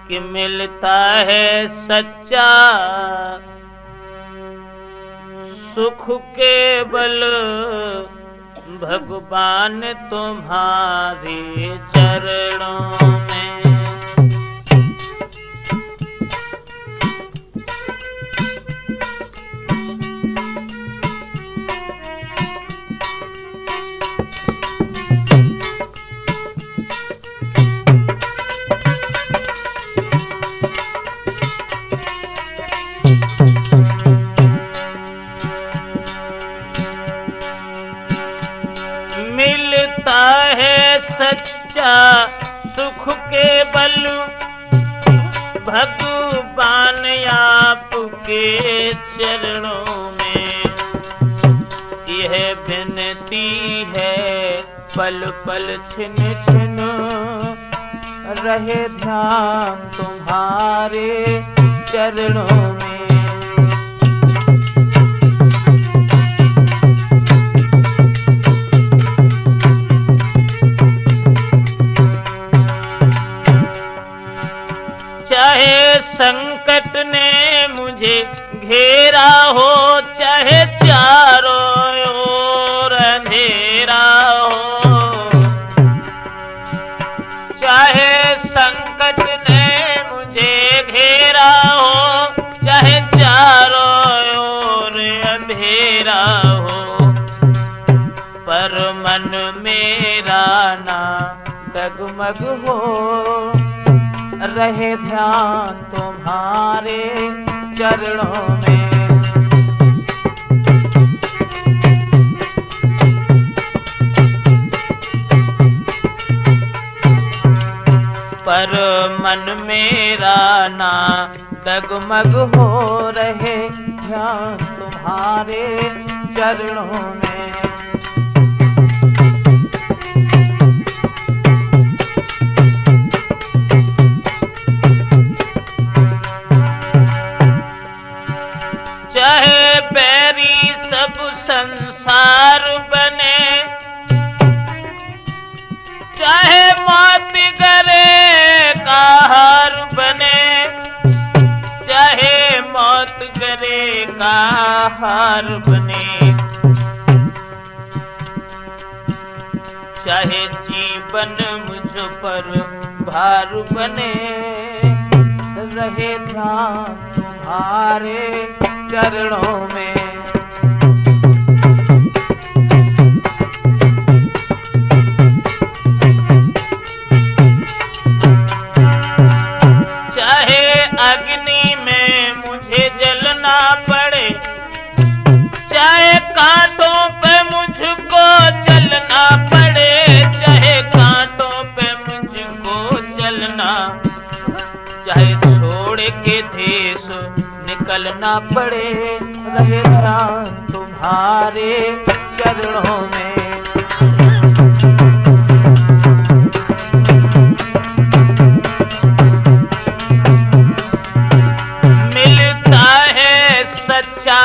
कि मिलता है सच्चा सुख केवल भगवान तुम्हारे चरणों में। मिलता है सच्चा सुख केवल भगवान आपके चरणों में। यह विनती है पल पल छिन छिन रहे ध्यान तुम्हारे चरणों में। चाहे संकट ने मुझे घेरा हो, चाहे चारों ओर अंधेरा हो, चाहे संकट ने मुझे घेरा हो, चाहे चारों ओर अंधेरा हो, पर मन मेरा ना डगमग हो, रहे ध्यान तुम्हारे चरणों में। पर मन मेरा ना डगमग हो, रहे ध्यान तुम्हारे चरणों में। चाहे बैरी सब संसार बने, चाहे मौत गरे का हार बने, चाहे मौत गरे का हार बने, चाहे जीवन मुझ पर भार बने, रहे ध्यान तुम्हारे चरणों में। चाहे अग्नि में मुझे जलना पड़े, चाहे कांटों पे मुझको चलना पड़े, चाहे कांटों पे मुझको चलना, चाहे छोड़ के देश निकलना पड़े, रहे ध्यान तुम्हारे चरणों में। मिलता है सच्चा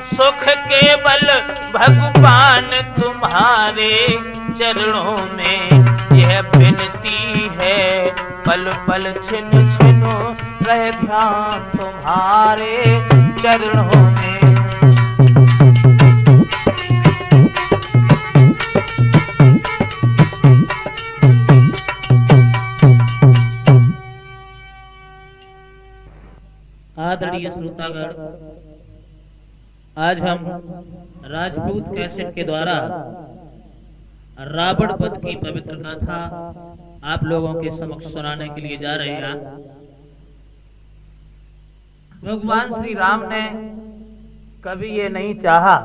सुख केवल भगवान तुम्हारे चरणों में। यह विनती है पल पल छिन छिनो, रहे ध्यान तुम्हारे चरणों में। आदरणीय श्रोतागण, आज हम राजपूत कैसेट के द्वारा रावण वध की पवित्र गाथा आप लोगों के समक्ष सुनाने के लिए जा रहे हैं। भगवान श्री राम ने कभी ये नहीं चाहा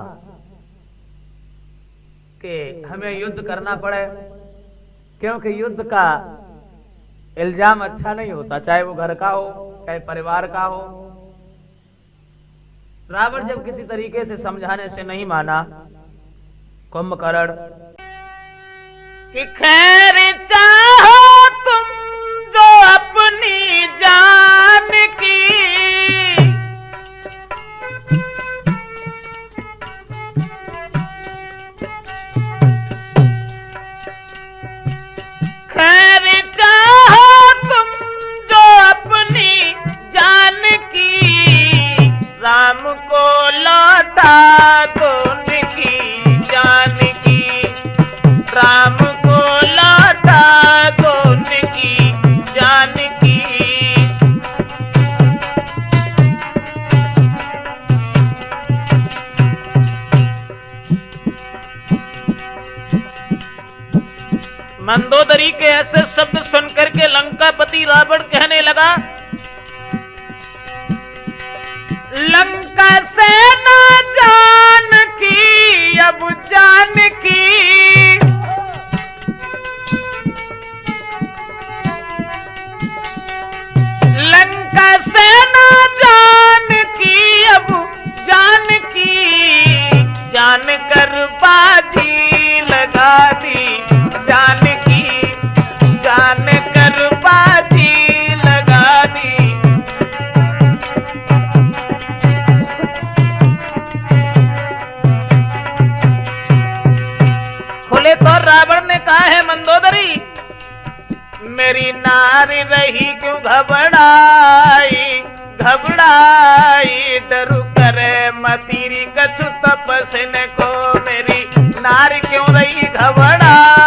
कि हमें युद्ध करना पड़े, क्योंकि युद्ध का इल्जाम अच्छा नहीं होता, चाहे वो घर का हो चाहे परिवार का हो। रावण जब किसी तरीके से समझाने से नहीं माना, कुंभकर्ण कि खैर चाहो तुम जो अपनी जान की, खैर चाहो तुम जो अपनी पति रावण कहने लगा, लंका से ना जानकी अब जानकी, लंका से ना जानकी अब जानकी, जान कर बाजी लगा दी जानकी, जान कर बाजी लगा दी। खोले तो रावण ने कहा है मंदोदरी, मेरी नारी रही क्यों घबराई, घबराई डरू करे मतीरी कछु तपस्न को, मेरी नारी क्यों रही घबराई।